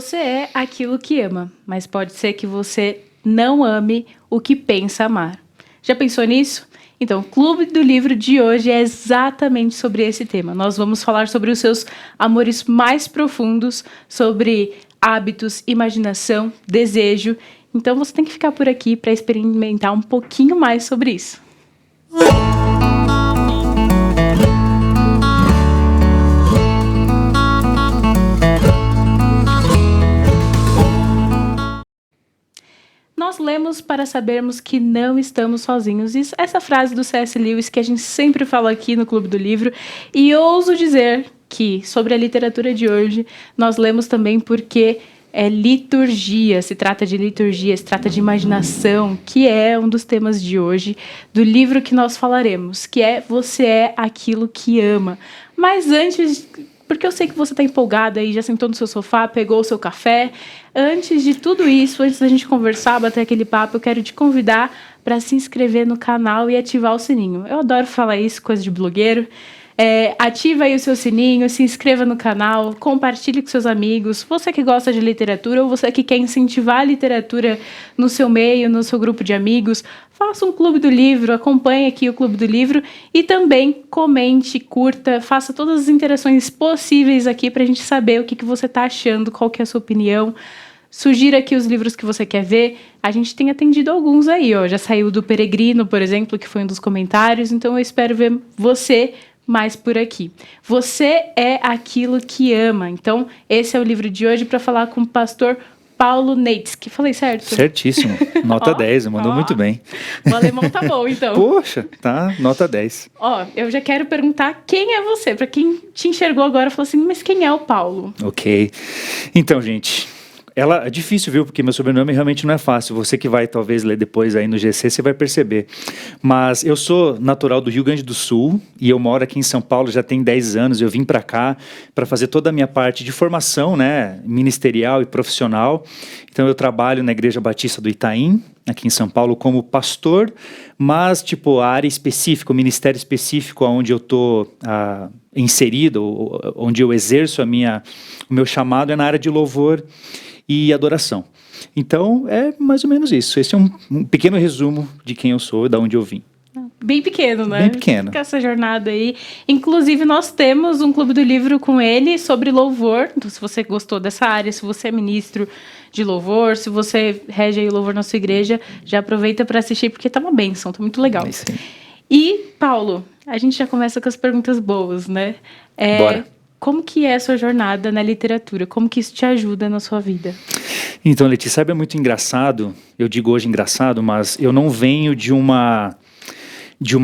Você é aquilo que ama, mas pode ser que você não ame o que pensa amar. Já pensou nisso? Então, o Clube do Livro de hoje é exatamente sobre esse tema. Nós vamos falar sobre os seus amores mais profundos, sobre hábitos, imaginação, desejo. Então, você tem que ficar por aqui para experimentar um pouquinho mais sobre isso. Nós lemos para sabermos que não estamos sozinhos. Isso, essa frase do C.S. Lewis que a gente sempre fala aqui no Clube do Livro. E ouso dizer que, sobre a literatura de hoje, nós lemos também porque é liturgia, se trata de liturgia, se trata de imaginação, que é um dos temas de hoje, do livro que nós falaremos, que é Você é aquilo que ama. Mas antes, porque eu sei que você está empolgada aí, já sentou no seu sofá, pegou o seu café. Antes de tudo isso, antes da gente conversar, bater aquele papo, eu quero te convidar para se inscrever no canal e ativar o sininho. Eu adoro falar isso, coisa de blogueiro. Ativa aí o seu sininho, se inscreva no canal, compartilhe com seus amigos. Você que gosta de literatura ou você que quer incentivar a literatura no seu meio, no seu grupo de amigos, faça um Clube do Livro, acompanhe aqui o Clube do Livro e também comente, curta, faça todas as interações possíveis aqui para a gente saber o que você está achando, qual que é a sua opinião. Sugira aqui os livros que você quer ver. A gente tem atendido alguns aí, ó. Já saiu do Peregrino, por exemplo, que foi um dos comentários. Então eu espero ver você mais por aqui. Você é aquilo que ama. Então, esse é o livro de hoje para falar com o pastor Paulo Neitzke. Falei certo? Certíssimo. Nota 10, mandou muito bem. O alemão tá bom, então. Poxa, tá, nota 10. Eu já quero perguntar quem é você. Para quem te enxergou agora, falou assim, mas quem é o Paulo? Ok. Então, gente, é difícil, viu? Porque meu sobrenome realmente não é fácil. Você que vai talvez ler depois aí no GC, você vai perceber. Mas eu sou natural do Rio Grande do Sul e eu moro aqui em São Paulo já tem 10 anos. Eu vim para cá para fazer toda a minha parte de formação, né, ministerial e profissional. Então eu trabalho na Igreja Batista do Itaim, aqui em São Paulo, como pastor, mas tipo a área específica, o ministério específico onde eu estou inserido, onde eu exerço o meu chamado é na área de louvor e adoração. Então, é mais ou menos isso. Esse é um pequeno resumo de quem eu sou e de onde eu vim. Bem pequeno, né? Bem pequeno. Fica essa jornada aí. Inclusive, nós temos um Clube do Livro com ele sobre louvor. Então, se você gostou dessa área, se você é ministro de louvor, se você rege aí o louvor na sua igreja, já aproveita para assistir, porque tá uma bênção, tá muito legal. E, Paulo, a gente já começa com as perguntas boas, né? Bora. Como que é a sua jornada na literatura? Como que isso te ajuda na sua vida? Então, Letícia, sabe, é muito engraçado, eu digo hoje engraçado, mas eu não venho de uma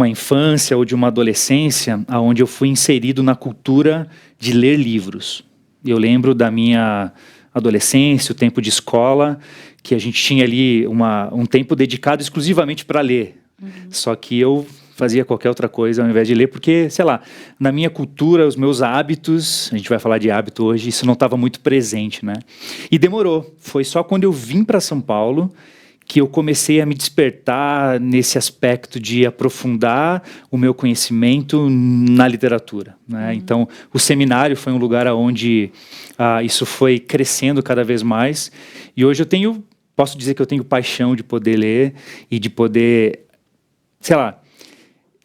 infância ou de uma adolescência onde eu fui inserido na cultura de ler livros. Eu lembro da minha adolescência, o tempo de escola, que a gente tinha ali um tempo dedicado exclusivamente para ler. Só que eu fazia qualquer outra coisa ao invés de ler, porque, sei lá, na minha cultura, os meus hábitos, a gente vai falar de hábito hoje, isso não estava muito presente, né? E demorou. Foi só quando eu vim para São Paulo que eu comecei a me despertar nesse aspecto de aprofundar o meu conhecimento na literatura, né? Então, o seminário foi um lugar onde isso foi crescendo cada vez mais, e hoje posso dizer que eu tenho paixão de poder ler e de poder, sei lá,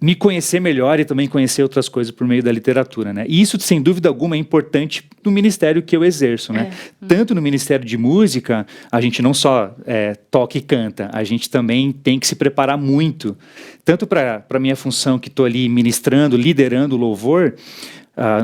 me conhecer melhor e também conhecer outras coisas por meio da literatura, né? E isso, sem dúvida alguma, é importante no ministério que eu exerço, né? Tanto no Ministério de Música, a gente não só toca e canta, a gente também tem que se preparar muito, tanto para a minha função que estou ali ministrando, liderando o louvor,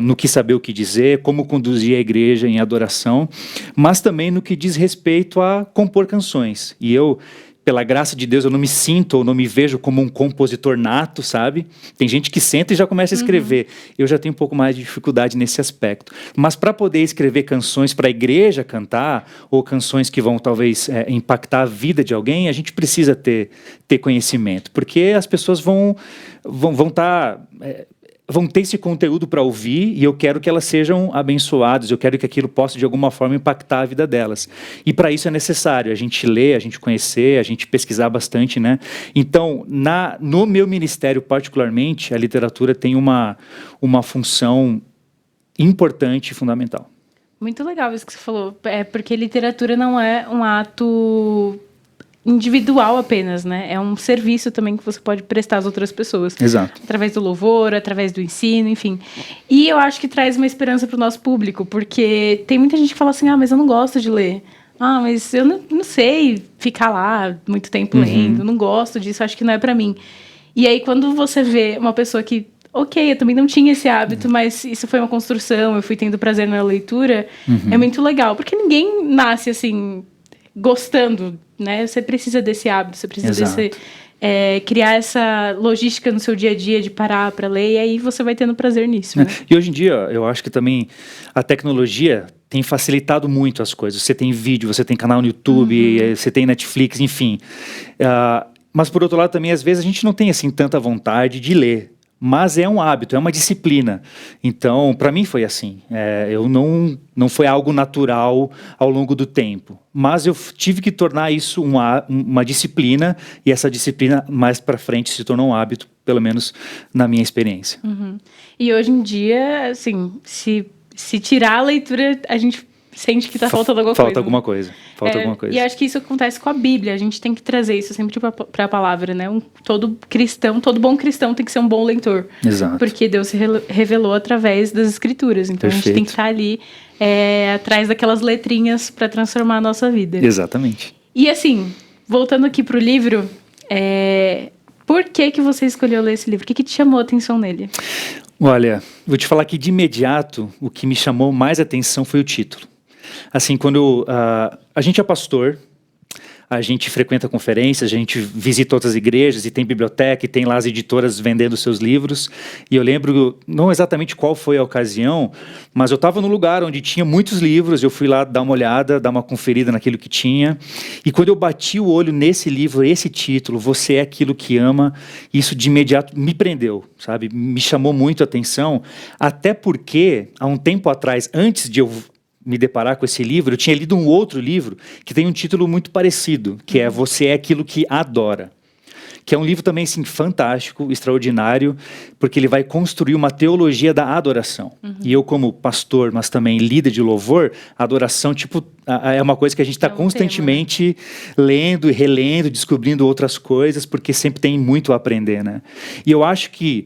no que saber o que dizer, como conduzir a igreja em adoração, mas também no que diz respeito a compor canções. E eu, pela graça de Deus, eu não me sinto ou não me vejo como um compositor nato, sabe? Tem gente que senta e já começa a escrever. Eu já tenho um pouco mais de dificuldade nesse aspecto. Mas para poder escrever canções para a igreja cantar, ou canções que vão talvez impactar a vida de alguém, a gente precisa ter conhecimento. Porque as pessoas vão ter esse conteúdo para ouvir e eu quero que elas sejam abençoadas, eu quero que aquilo possa de alguma forma impactar a vida delas. E para isso é necessário a gente ler, a gente conhecer, a gente pesquisar bastante, né? Então, no meu ministério particularmente, a literatura tem uma função importante e fundamental. Muito legal isso que você falou. É porque literatura não é um ato individual apenas, né? É um serviço também que você pode prestar às outras pessoas. Exato. Através do louvor, através do ensino, enfim. E eu acho que traz uma esperança para o nosso público, porque tem muita gente que fala assim, mas eu não gosto de ler. Mas eu não sei ficar lá muito tempo lendo, não gosto disso, acho que não é para mim. E aí, quando você vê uma pessoa que, ok, eu também não tinha esse hábito, mas isso foi uma construção, eu fui tendo prazer na leitura, é muito legal, porque ninguém nasce assim, gostando, né? Você precisa desse hábito, você precisa criar essa logística no seu dia a dia de parar para ler, e aí você vai tendo prazer nisso. Né? E hoje em dia, eu acho que também a tecnologia tem facilitado muito as coisas. Você tem vídeo, você tem canal no YouTube, você tem Netflix, enfim. Mas, por outro lado, também, às vezes, a gente não tem assim tanta vontade de ler. Mas é um hábito, é uma disciplina. Então, para mim foi assim. Eu não foi algo natural ao longo do tempo. Mas eu tive que tornar isso uma disciplina, e essa disciplina, mais para frente, se tornou um hábito, pelo menos na minha experiência. E hoje em dia, assim, se tirar a leitura, a gente sente que está faltando alguma coisa. Falta alguma coisa. Alguma coisa. E acho que isso acontece com a Bíblia. A gente tem que trazer isso sempre para a palavra, né? Todo bom cristão tem que ser um bom leitor. Exato. Porque Deus se revelou através das Escrituras. Então, Perfeito. A gente tem que estar ali atrás daquelas letrinhas para transformar a nossa vida. Exatamente. E assim, voltando aqui para o livro, por que você escolheu ler esse livro? O que te chamou a atenção nele? Olha, vou te falar que de imediato o que me chamou mais atenção foi o título. Assim, quando a gente é pastor, a gente frequenta conferências, a gente visita outras igrejas e tem biblioteca e tem lá as editoras vendendo seus livros. E eu lembro, não exatamente qual foi a ocasião, mas eu estava num lugar onde tinha muitos livros, eu fui lá dar uma olhada, dar uma conferida naquilo que tinha. E quando eu bati o olho nesse livro, esse título, Você é Aquilo que Ama, isso de imediato me prendeu, sabe? Me chamou muito a atenção, até porque, há um tempo atrás, antes de eu me deparar com esse livro, eu tinha lido um outro livro que tem um título muito parecido, que é Você é Aquilo que Adora, que é um livro também assim, fantástico, extraordinário, porque ele vai construir uma teologia da adoração. E eu, como pastor, mas também líder de louvor, a adoração é uma coisa que a gente está constantemente lendo e relendo, descobrindo outras coisas, porque sempre tem muito a aprender, né? E eu acho que,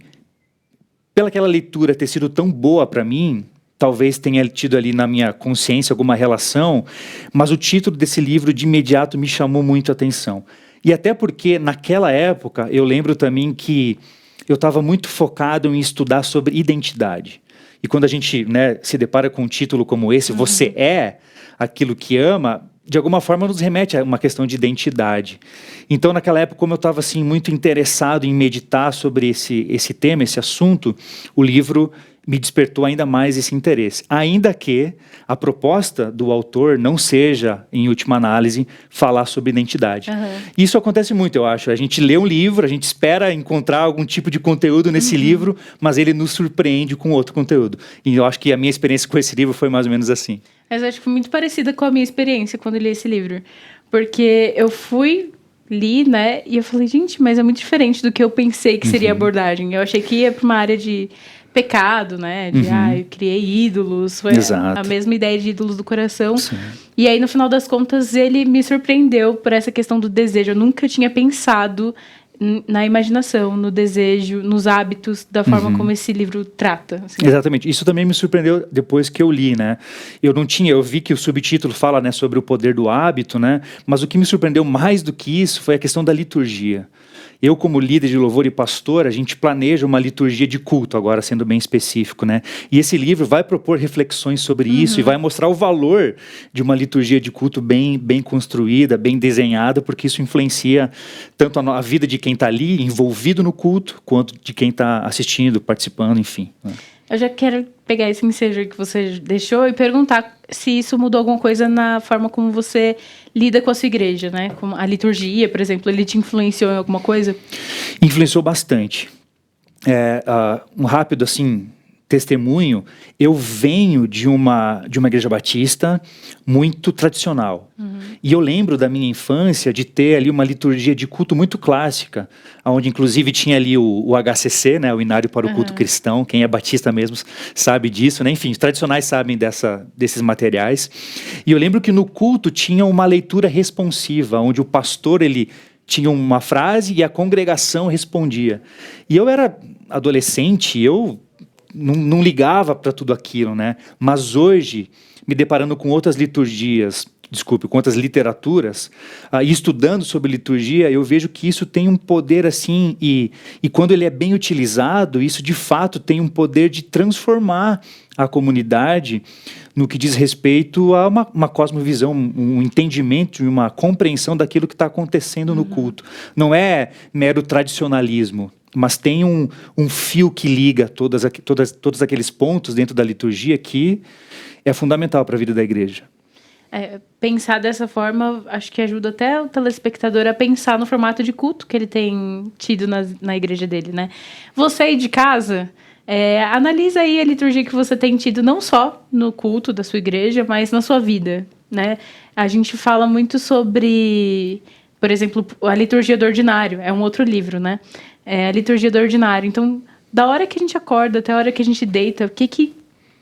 pela aquela leitura ter sido tão boa para mim, talvez tenha tido ali na minha consciência alguma relação, mas o título desse livro de imediato me chamou muito a atenção. E até porque naquela época eu lembro também que eu estava muito focado em estudar sobre identidade. E quando a gente se depara com um título como esse, Você é Aquilo que Ama, de alguma forma nos remete a uma questão de identidade. Então, naquela época, como eu estava assim, muito interessado em meditar sobre esse tema, esse assunto, o livro me despertou ainda mais esse interesse. Ainda que a proposta do autor não seja, em última análise, falar sobre identidade. Isso acontece muito, eu acho. A gente lê um livro, a gente espera encontrar algum tipo de conteúdo nesse livro, mas ele nos surpreende com outro conteúdo. E eu acho que a minha experiência com esse livro foi mais ou menos assim. Mas eu acho que foi muito parecida com a minha experiência quando eu li esse livro. Porque eu li, né? E eu falei, gente, mas é muito diferente do que eu pensei que seria a abordagem. Eu achei que ia para uma área de pecado, né? Eu criei ídolos. Foi a mesma ideia de ídolos do coração. Sim. E aí, no final das contas, ele me surpreendeu por essa questão do desejo. Eu nunca tinha pensado na imaginação, no desejo, nos hábitos, da forma como esse livro trata. Assim. Exatamente. Isso também me surpreendeu depois que eu li, né? Eu vi que o subtítulo fala, né, sobre o poder do hábito, né? Mas o que me surpreendeu mais do que isso foi a questão da liturgia. Eu, como líder de louvor e pastor, a gente planeja uma liturgia de culto, agora sendo bem específico, né? E esse livro vai propor reflexões sobre isso e vai mostrar o valor de uma liturgia de culto bem construída, bem desenhada, porque isso influencia tanto a vida de quem está ali, envolvido no culto, quanto de quem está assistindo, participando, enfim. Né? Eu já quero pegar esse ensejo que você deixou e perguntar se isso mudou alguma coisa na forma como você lida com a sua igreja, né? Como a liturgia, por exemplo, ele te influenciou em alguma coisa? Influenciou bastante. Um rápido, assim, testemunho, eu venho de uma igreja batista muito tradicional. E eu lembro da minha infância de ter ali uma liturgia de culto muito clássica, onde inclusive tinha ali o HCC, né, o Inário para o Culto Cristão. Quem é batista mesmo sabe disso, né? Enfim, os tradicionais sabem desses materiais. E eu lembro que no culto tinha uma leitura responsiva, onde o pastor ele tinha uma frase e a congregação respondia. E eu era adolescente, eu não ligava para tudo aquilo, né? Mas hoje, me deparando com outras liturgias, com outras literaturas, e estudando sobre liturgia, eu vejo que isso tem um poder assim, e quando ele é bem utilizado, isso de fato tem um poder de transformar a comunidade no que diz respeito a uma cosmovisão, um entendimento e uma compreensão daquilo que está acontecendo no culto. Não é mero tradicionalismo, mas tem um fio que liga todos aqueles pontos dentro da liturgia que é fundamental para a vida da igreja. Pensar dessa forma, acho que ajuda até o telespectador a pensar no formato de culto que ele tem tido na igreja dele, né? Você aí de casa, analisa aí a liturgia que você tem tido, não só no culto da sua igreja, mas na sua vida, né? A gente fala muito sobre, por exemplo, a liturgia do ordinário, é um outro livro, né? A liturgia do ordinário. Então, da hora que a gente acorda até a hora que a gente deita,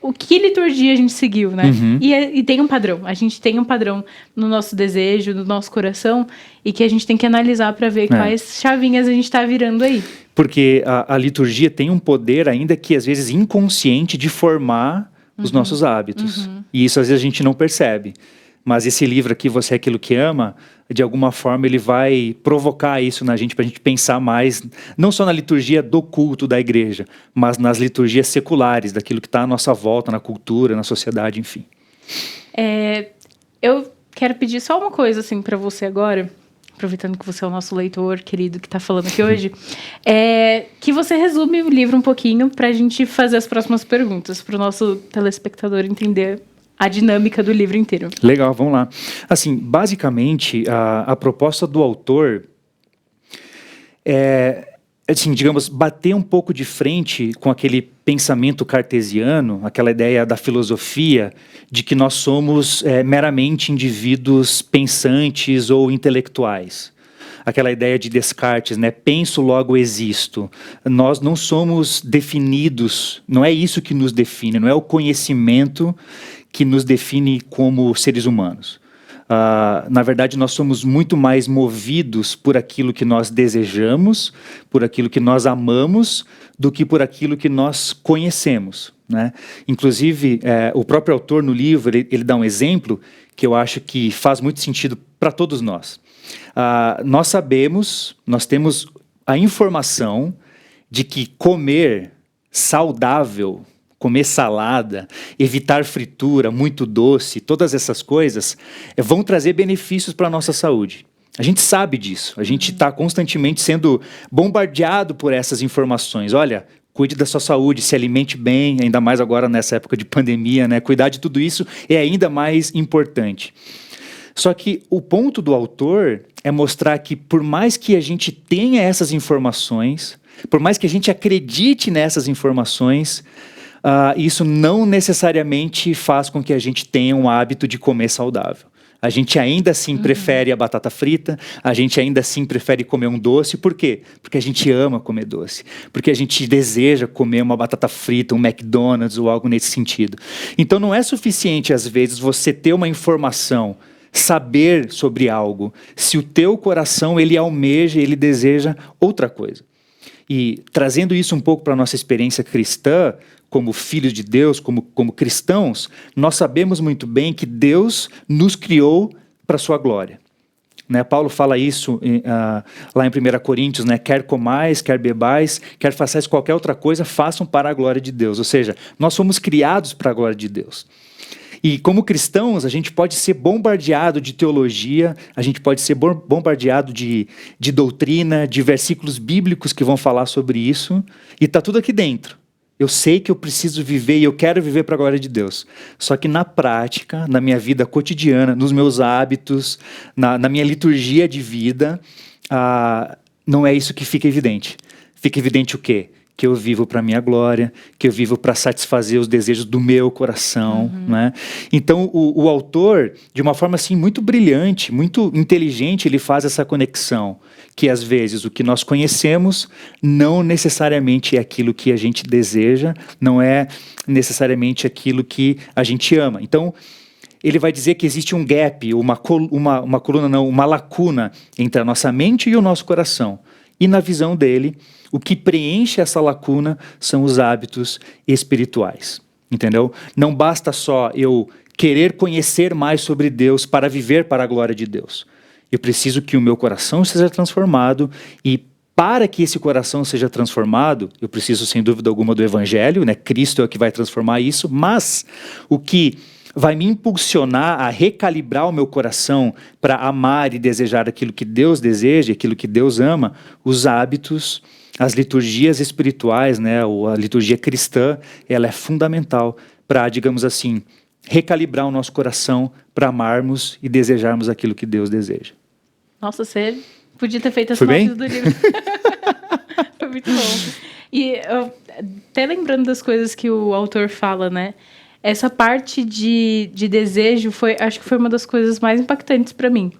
o que liturgia a gente seguiu, né? E tem um padrão. A gente tem um padrão no nosso desejo, no nosso coração, e que a gente tem que analisar para ver quais chavinhas a gente está virando aí. Porque a liturgia tem um poder, ainda que às vezes inconsciente, de formar os nossos hábitos. E isso às vezes a gente não percebe. Mas esse livro aqui, Você é Aquilo que Ama, de alguma forma ele vai provocar isso na gente, para a gente pensar mais, não só na liturgia do culto da igreja, mas nas liturgias seculares, daquilo que está à nossa volta, na cultura, na sociedade, enfim. Eu quero pedir só uma coisa assim, para você agora, aproveitando que você é o nosso leitor querido que está falando aqui hoje, que você resume o livro um pouquinho para a gente fazer as próximas perguntas, para o nosso telespectador entender a dinâmica do livro inteiro. Legal, vamos lá. Assim, basicamente, a proposta do autor assim, digamos, bater um pouco de frente com aquele pensamento cartesiano, aquela ideia da filosofia, de que nós somos meramente indivíduos pensantes ou intelectuais. Aquela ideia de Descartes, né? Penso, logo existo. Nós não somos definidos, não é isso que nos define, não é o conhecimento que nos define como seres humanos. Na verdade, nós somos muito mais movidos por aquilo que nós desejamos, por aquilo que nós amamos, do que por aquilo que nós conhecemos, né? Inclusive, o próprio autor no livro, ele dá um exemplo que eu acho que faz muito sentido para todos nós. Nós sabemos, nós temos a informação de que comer saudável, comer salada, evitar fritura, muito doce, todas essas coisas vão trazer benefícios para a nossa saúde. A gente sabe disso, a gente está constantemente sendo bombardeado por essas informações. Olha, cuide da sua saúde, se alimente bem, ainda mais agora nessa época de pandemia, né? Cuidar de tudo isso é ainda mais importante. Só que o ponto do autor é mostrar que por mais que a gente tenha essas informações, por mais que a gente acredite nessas informações, isso não necessariamente faz com que a gente tenha um hábito de comer saudável. A gente ainda assim prefere a batata frita, a gente ainda assim prefere comer um doce. Por quê? Porque a gente ama comer doce. Porque a gente deseja comer uma batata frita, um McDonald's ou algo nesse sentido. Então não é suficiente, às vezes, você ter uma informação, saber sobre algo, se o teu coração ele almeja, ele deseja outra coisa. E trazendo isso um pouco para a nossa experiência cristã, como filhos de Deus, como cristãos, nós sabemos muito bem que Deus nos criou para a sua glória. Né? Paulo fala isso lá em 1 Coríntios, né? Quer comais, quer bebais, quer façais qualquer outra coisa, façam para a glória de Deus. Ou seja, nós somos criados para a glória de Deus. E como cristãos, a gente pode ser bombardeado de teologia, a gente pode ser bombardeado de doutrina, de versículos bíblicos que vão falar sobre isso, e está tudo aqui dentro. Eu sei que eu preciso viver e eu quero viver para a glória de Deus. Só que na prática, na minha vida cotidiana, nos meus hábitos, na minha liturgia de vida, não é isso que fica evidente. Fica evidente o quê? que eu vivo para a minha glória, que eu vivo para satisfazer os desejos do meu coração, né? Então, o autor, de uma forma assim muito brilhante, muito inteligente, ele faz essa conexão, que às vezes o que nós conhecemos não necessariamente é aquilo que a gente deseja, não é necessariamente aquilo que a gente ama. Então, ele vai dizer que existe um gap, uma lacuna entre a nossa mente e o nosso coração. E na visão dele, o que preenche essa lacuna são os hábitos espirituais, entendeu? Não basta só eu querer conhecer mais sobre Deus para viver para a glória de Deus. Eu preciso que o meu coração seja transformado e para que esse coração seja transformado, eu preciso sem dúvida alguma do Evangelho, né? Cristo é o que vai transformar isso, mas o que vai me impulsionar a recalibrar o meu coração para amar e desejar aquilo que Deus deseja, aquilo que Deus ama, os hábitos, as liturgias espirituais, né, ou a liturgia cristã, ela é fundamental para, digamos assim, recalibrar o nosso coração para amarmos e desejarmos aquilo que Deus deseja. Nossa, você podia ter feito as Foi bem? notas do livro. Foi muito bom. E até lembrando das coisas que o autor fala, né? Essa parte de desejo acho que foi uma das coisas mais impactantes para mim.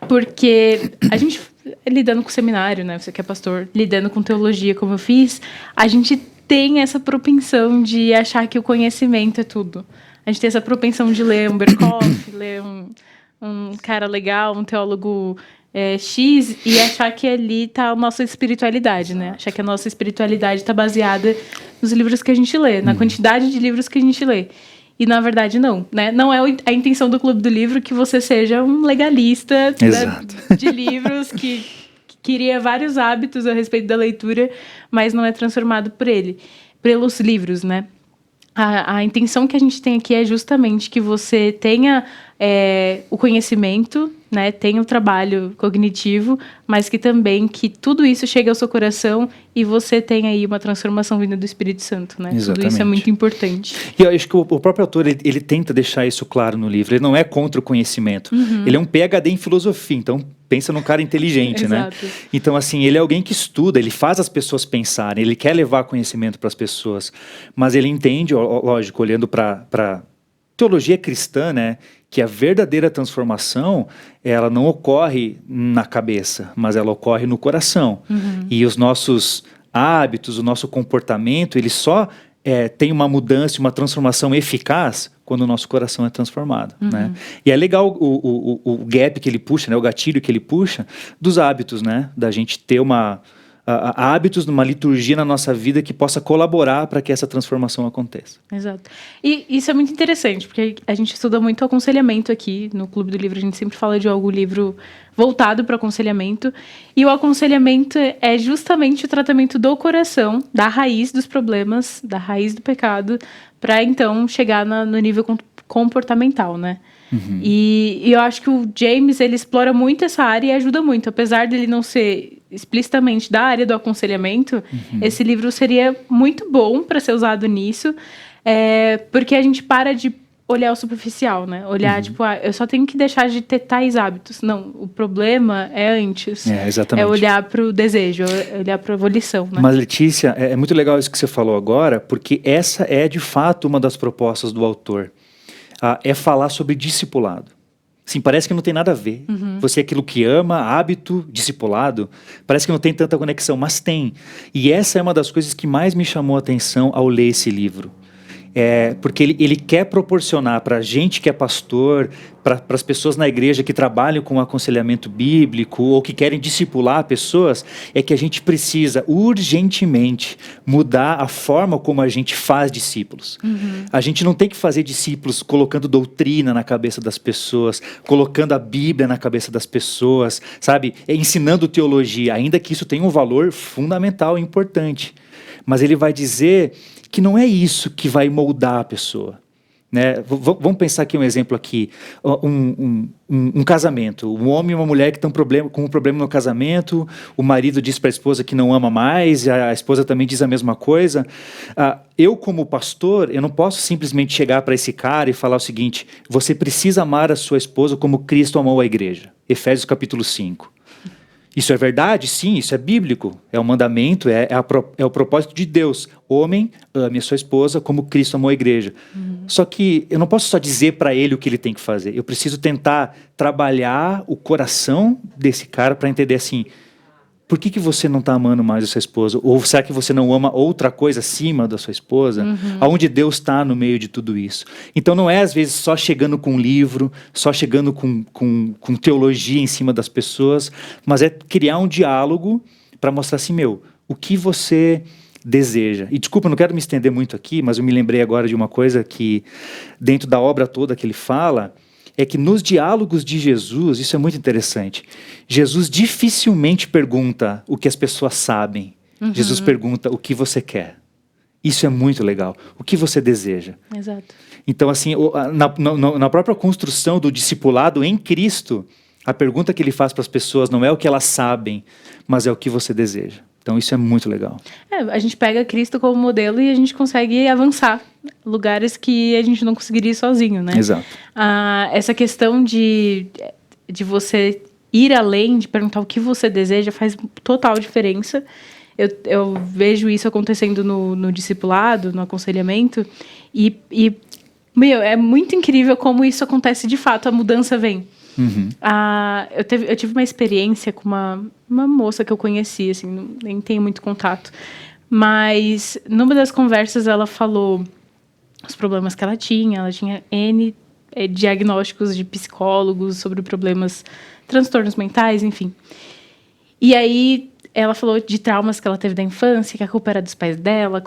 Porque a gente, lidando com seminário, né? Você que é pastor, lidando com teologia, como eu fiz, a gente tem essa propensão de achar que o conhecimento é tudo. A gente tem essa propensão de ler um Berkhoff, ler um cara legal, um teólogo X, e achar que ali está a nossa espiritualidade, né? Achar que a nossa espiritualidade está baseada nos livros que a gente lê, na quantidade de livros que a gente lê. E, na verdade, não, né? Não é a intenção do Clube do Livro que você seja um legalista de livros que queria vários hábitos a respeito da leitura, mas não é transformado pelos livros, né? A intenção que a gente tem aqui é justamente que você tenha o conhecimento, né, tenha o trabalho cognitivo, mas que também que tudo isso chegue ao seu coração e você tenha aí uma transformação vinda do Espírito Santo, né? Exatamente. Tudo isso é muito importante. E eu acho que o próprio autor, ele tenta deixar isso claro no livro. Ele não é contra o conhecimento. Ele é um PhD em filosofia, então pensa num cara inteligente, né? Então, assim, ele é alguém que estuda, ele faz as pessoas pensarem, ele quer levar conhecimento para as pessoas, mas ele entende, lógico, olhando para teologia cristã, né, que a verdadeira transformação, ela não ocorre na cabeça, mas ela ocorre no coração. E os nossos hábitos, o nosso comportamento, ele só tem uma mudança, uma transformação eficaz quando o nosso coração é transformado, né? E é legal o gap que ele puxa, né, o gatilho que ele puxa dos hábitos, né, da gente ter hábitos numa liturgia na nossa vida que possa colaborar para que essa transformação aconteça. Exato. E isso é muito interessante, porque a gente estuda muito aconselhamento aqui no Clube do Livro, a gente sempre fala de algum livro voltado para aconselhamento, e o aconselhamento é justamente o tratamento do coração, da raiz dos problemas, da raiz do pecado, para então chegar no nível comportamental, né? E eu acho que o James, ele explora muito essa área e ajuda muito, apesar dele não ser explicitamente da área do aconselhamento, esse livro seria muito bom para ser usado nisso, porque a gente para de olhar o superficial, né? Olhar, tipo, eu só tenho que deixar de ter tais hábitos. Não, o problema é antes. Exatamente. É olhar para o desejo, olhar para a volição, né? Mas, Letícia, é muito legal isso que você falou agora, porque essa é, de fato, uma das propostas do autor. É falar sobre discipulado. Sim, parece que não tem nada a ver. Você é aquilo que ama, hábito, discipulado, parece que não tem tanta conexão, mas tem. E essa é uma das coisas que mais me chamou a atenção ao ler esse livro. Porque ele quer proporcionar para a gente que é pastor, para as pessoas na igreja que trabalham com aconselhamento bíblico ou que querem discipular pessoas, é que a gente precisa urgentemente mudar a forma como a gente faz discípulos. A gente não tem que fazer discípulos colocando doutrina na cabeça das pessoas, colocando a Bíblia na cabeça das pessoas, sabe? Ensinando teologia, ainda que isso tenha um valor fundamental e importante. Mas ele vai dizer que não é isso que vai moldar a pessoa, né? Vamos pensar aqui um exemplo aqui, um casamento, um homem e uma mulher que estão com um problema no casamento, o marido diz para a esposa que não ama mais, a esposa também diz a mesma coisa. Eu, como pastor, eu não posso simplesmente chegar para esse cara e falar o seguinte: você precisa amar a sua esposa como Cristo amou a igreja. Efésios capítulo 5. Isso é verdade? Sim, isso é bíblico. É um mandamento, é o propósito de Deus. Homem, ame a sua esposa como Cristo amou a igreja. Só que eu não posso só dizer para ele o que ele tem que fazer. Eu preciso tentar trabalhar o coração desse cara para entender assim, por que você não está amando mais a sua esposa? Ou será que você não ama outra coisa acima da sua esposa? Aonde Deus está no meio de tudo isso? Então não é às vezes só chegando com um livro, só chegando com teologia em cima das pessoas, mas é criar um diálogo para mostrar assim, o que você deseja. E desculpa, não quero me estender muito aqui, mas eu me lembrei agora de uma coisa que dentro da obra toda que ele fala, é que nos diálogos de Jesus, isso é muito interessante, Jesus dificilmente pergunta o que as pessoas sabem. Jesus pergunta o que você quer. Isso é muito legal. O que você deseja. Exato. Então, assim, na própria construção do discipulado em Cristo, a pergunta que ele faz para as pessoas não é o que elas sabem, mas é o que você deseja. Então, isso é muito legal. A gente pega Cristo como modelo e a gente consegue avançar. Lugares que a gente não conseguiria ir sozinho, né? Exato. Essa questão de você ir além, de perguntar o que você deseja, faz total diferença. Eu vejo isso acontecendo no discipulado, no aconselhamento, e é muito incrível como isso acontece de fato, a mudança vem. Eu tive uma experiência com uma moça que eu conheci, assim, nem tenho muito contato, mas numa das conversas ela falou os problemas que ela tinha N diagnósticos de psicólogos sobre problemas, transtornos mentais, enfim. E aí ela falou de traumas que ela teve da infância, que a culpa era dos pais dela,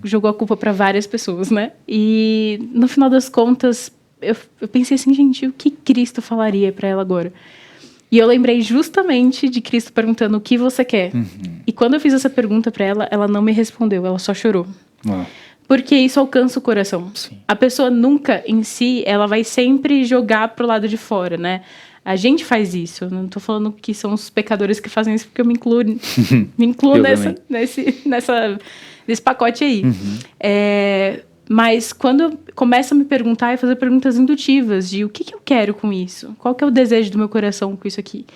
jogou a culpa para várias pessoas, né? E no final das contas, eu pensei assim, gente, o que Cristo falaria para ela agora? E eu lembrei justamente de Cristo perguntando o que você quer. E quando eu fiz essa pergunta para ela, ela não me respondeu, ela só chorou. Uau. Porque isso alcança o coração. Sim. A pessoa nunca, em si, ela vai sempre jogar pro lado de fora, né? A gente faz isso. Eu não tô falando que são os pecadores que fazem isso, porque eu me incluo nesse pacote aí. Mas quando eu começo a me perguntar e fazer perguntas indutivas de o que eu quero com isso? Qual que é o desejo do meu coração com isso aqui?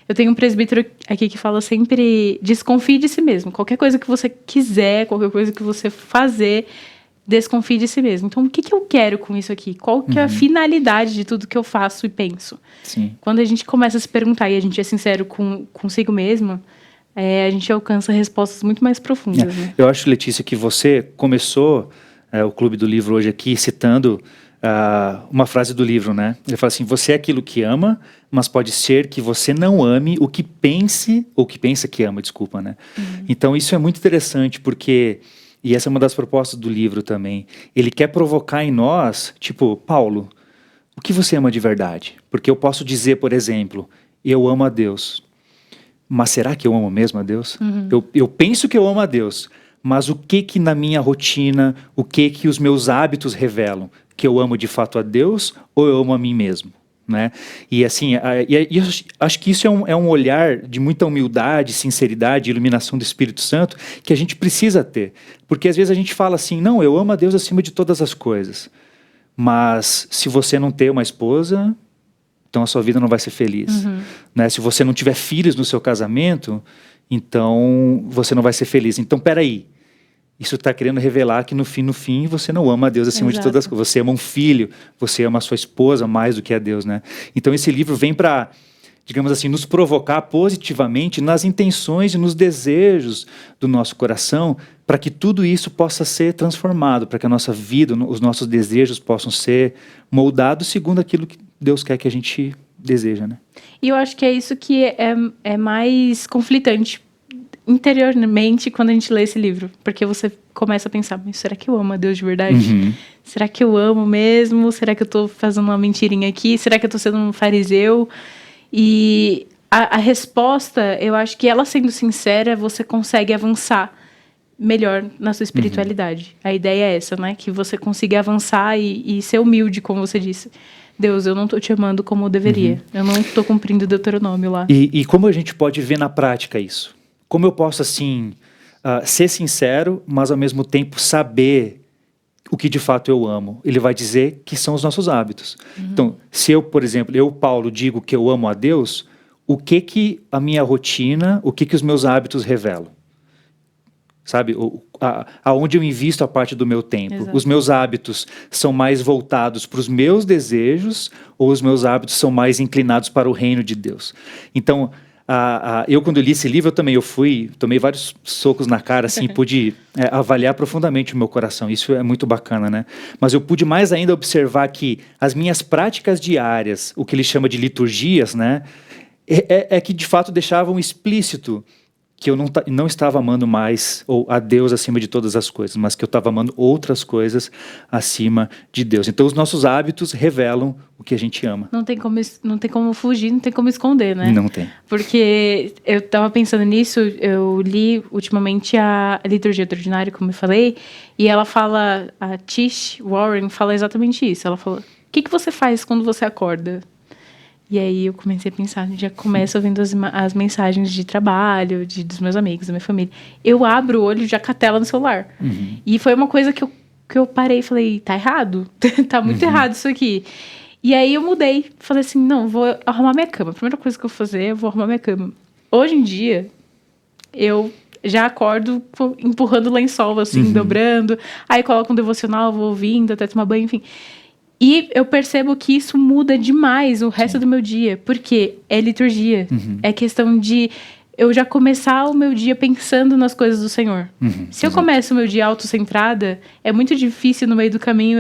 Eu tenho um presbítero aqui que fala sempre, desconfie de si mesmo. Qualquer coisa que você quiser, qualquer coisa que você fazer, desconfie de si mesmo. Então, o que eu quero com isso aqui? Qual que é a finalidade de tudo que eu faço e penso? Sim. Quando a gente começa a se perguntar e a gente é sincero consigo mesmo, a gente alcança respostas muito mais profundas. Né? Eu acho, Letícia, que você começou o Clube do Livro hoje aqui citando uma frase do livro, né? Ele fala assim, você é aquilo que ama, mas pode ser que você não ame o que pense, ou que pensa que ama, desculpa, né? Então isso é muito interessante, porque, e essa é uma das propostas do livro também, ele quer provocar em nós, tipo, Paulo, o que você ama de verdade? Porque eu posso dizer, por exemplo, eu amo a Deus, mas será que eu amo mesmo a Deus? Eu penso que eu amo a Deus, mas o que na minha rotina, o que os meus hábitos revelam? Que eu amo de fato a Deus ou eu amo a mim mesmo? Né? E assim, eu acho que isso é um olhar de muita humildade, sinceridade, iluminação do Espírito Santo que a gente precisa ter. Porque às vezes a gente fala assim, não, eu amo a Deus acima de todas as coisas. Mas se você não ter uma esposa, então a sua vida não vai ser feliz. Né? Se você não tiver filhos no seu casamento, então você não vai ser feliz. Então, peraí. Isso está querendo revelar que no fim, você não ama a Deus acima de todas as coisas. Você ama um filho, você ama a sua esposa mais do que a Deus, né? Então esse livro vem para, digamos assim, nos provocar positivamente nas intenções e nos desejos do nosso coração, para que tudo isso possa ser transformado, para que a nossa vida, os nossos desejos possam ser moldados segundo aquilo que Deus quer que a gente deseja, né? E eu acho que é isso que é mais conflitante interiormente quando a gente lê esse livro, porque você começa a pensar, mas será que eu amo a Deus de verdade? Será que eu amo mesmo? Será que eu tô fazendo uma mentirinha aqui? Será que eu tô sendo um fariseu? E a resposta, eu acho que ela sendo sincera, você consegue avançar melhor na sua espiritualidade. A ideia é essa, né? Que você consiga avançar e ser humilde, como você disse. Deus, eu não tô te amando como eu deveria. Eu não tô cumprindo o Deuteronômio lá. E como a gente pode ver na prática isso? Como eu posso, assim, ser sincero, mas ao mesmo tempo saber o que de fato eu amo? Ele vai dizer que são os nossos hábitos. Então, se eu, por exemplo, Paulo, digo que eu amo a Deus, o que a minha rotina, o que os meus hábitos revelam. Sabe, aonde eu invisto a parte do meu tempo. Exato. Os meus hábitos são mais voltados para os meus desejos ou os meus hábitos são mais inclinados para o reino de Deus? Então, eu quando li esse livro, tomei vários socos na cara, assim, pude avaliar profundamente o meu coração. Isso é muito bacana, né? Mas eu pude mais ainda observar que as minhas práticas diárias, o que ele chama de liturgias, né? É que de fato deixavam explícito que eu não estava amando mais ou a Deus acima de todas as coisas, mas que eu estava amando outras coisas acima de Deus. Então, os nossos hábitos revelam o que a gente ama. Não tem como fugir, não tem como esconder, né? Não tem. Porque eu estava pensando nisso, eu li ultimamente a Liturgia do Ordinário, como eu falei, e ela fala, a Tish Warren fala exatamente isso. Ela fala, o que você faz quando você acorda? E aí eu comecei a pensar, já começo vendo as mensagens de trabalho, dos meus amigos, da minha família. Eu abro o olho e já com a tela no celular. Uhum. E foi uma coisa que eu parei e falei, tá errado? Tá muito errado isso aqui. E aí eu mudei. Falei assim, não, vou arrumar minha cama. A primeira coisa que eu vou fazer, eu vou arrumar minha cama. Hoje em dia, eu já acordo empurrando o lençol, assim, dobrando. Aí coloco um devocional, vou ouvindo, até tomar banho, enfim. E eu percebo que isso muda demais o resto do meu dia, porque é liturgia. É questão de eu já começar o meu dia pensando nas coisas do Senhor. Se eu começo o meu dia autocentrada, é muito difícil no meio do caminho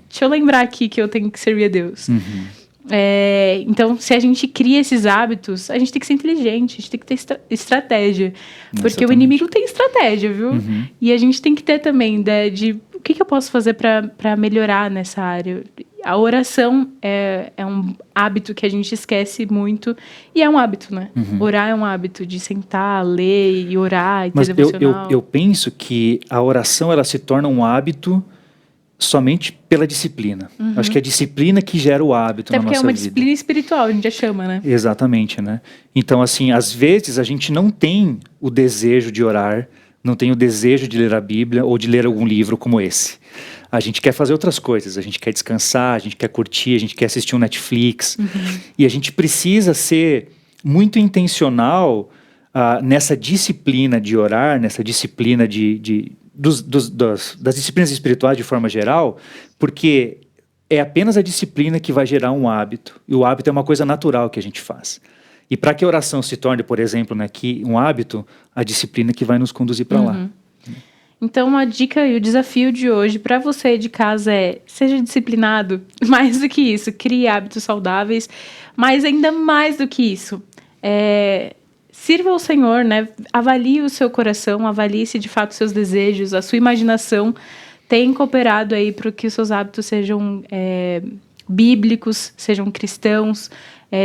deixa eu lembrar aqui que eu tenho que servir a Deus. Então, se a gente cria esses hábitos, a gente tem que ser inteligente, a gente tem que ter estratégia. Porque Exatamente. o inimigo tem estratégia, viu? E a gente tem que ter também de o que eu posso fazer para melhorar nessa área. A oração é um hábito que a gente esquece muito, e é um hábito, né? Orar é um hábito de sentar, ler e orar e ter devocional. Eu penso que a oração ela se torna um hábito somente pela disciplina. Acho que é a disciplina que gera o hábito na nossa vida. Até porque é uma disciplina espiritual, a gente já chama, né? Exatamente, né? Então, assim, às vezes a gente não tem o desejo de orar, não tem o desejo de ler a Bíblia ou de ler algum livro como esse. A gente quer fazer outras coisas, a gente quer descansar, a gente quer curtir, a gente quer assistir um Netflix. E a gente precisa ser muito intencional nessa disciplina de orar, nessa disciplina das disciplinas espirituais de forma geral, porque é apenas a disciplina que vai gerar um hábito. E o hábito é uma coisa natural que a gente faz. E para que a oração se torne, por exemplo, né, um hábito, a disciplina que vai nos conduzir para lá. Então, a dica e o desafio de hoje para você de casa é: seja disciplinado. Mais do que isso, crie hábitos saudáveis. Mas ainda mais do que isso, sirva ao Senhor, né? Avalie o seu coração, avalie se de fato seus desejos, a sua imaginação tem cooperado aí para que os seus hábitos sejam bíblicos, sejam cristãos,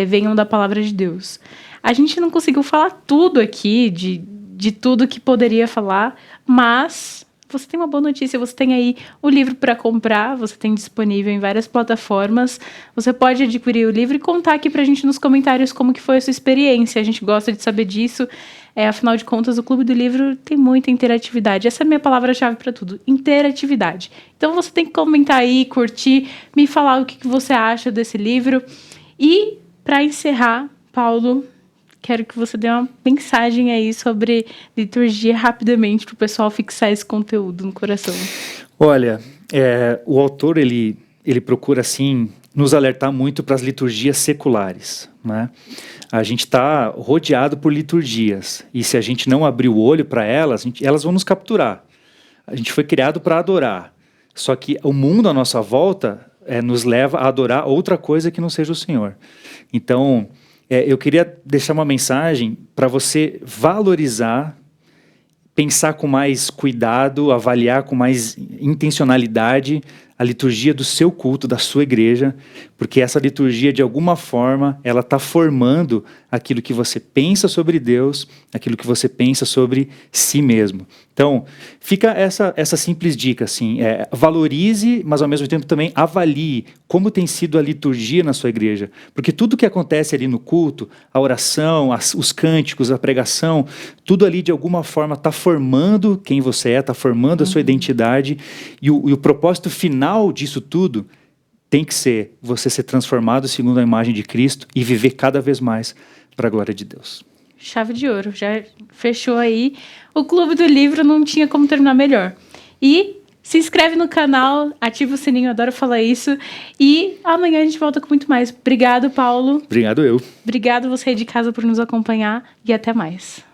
venham da palavra de Deus. A gente não conseguiu falar tudo aqui, de tudo que poderia falar, mas você tem uma boa notícia, você tem aí o livro para comprar, você tem disponível em várias plataformas, você pode adquirir o livro e contar aqui pra gente nos comentários como que foi a sua experiência, a gente gosta de saber disso, afinal de contas o Clube do Livro tem muita interatividade, essa é a minha palavra-chave para tudo, interatividade. Então você tem que comentar aí, curtir, me falar o que você acha desse livro. E para encerrar, Paulo, quero que você dê uma mensagem aí sobre liturgia rapidamente para o pessoal fixar esse conteúdo no coração. Olha, o autor ele procura assim nos alertar muito para as liturgias seculares, né? A gente está rodeado por liturgias e se a gente não abrir o olho para elas, elas vão nos capturar. A gente foi criado para adorar, só que o mundo à nossa volta nos leva a adorar outra coisa que não seja o Senhor. Então, eu queria deixar uma mensagem para você valorizar, pensar com mais cuidado, avaliar com mais intencionalidade a liturgia do seu culto, da sua igreja, porque essa liturgia, de alguma forma, ela está formando aquilo que você pensa sobre Deus, aquilo que você pensa sobre si mesmo. Então, fica essa simples dica, assim, valorize, mas ao mesmo tempo também avalie como tem sido a liturgia na sua igreja, porque tudo que acontece ali no culto, a oração, os cânticos, a pregação, tudo ali de alguma forma está formando quem você está formando a sua identidade, e o propósito final disso tudo tem que ser você ser transformado segundo a imagem de Cristo e viver cada vez mais para a glória de Deus. Chave de ouro, já fechou aí. O Clube do Livro não tinha como terminar melhor. E se inscreve no canal, ativa o sininho, eu adoro falar isso. E amanhã a gente volta com muito mais. Obrigado, Paulo. Obrigado eu. Obrigado você aí de casa por nos acompanhar e até mais.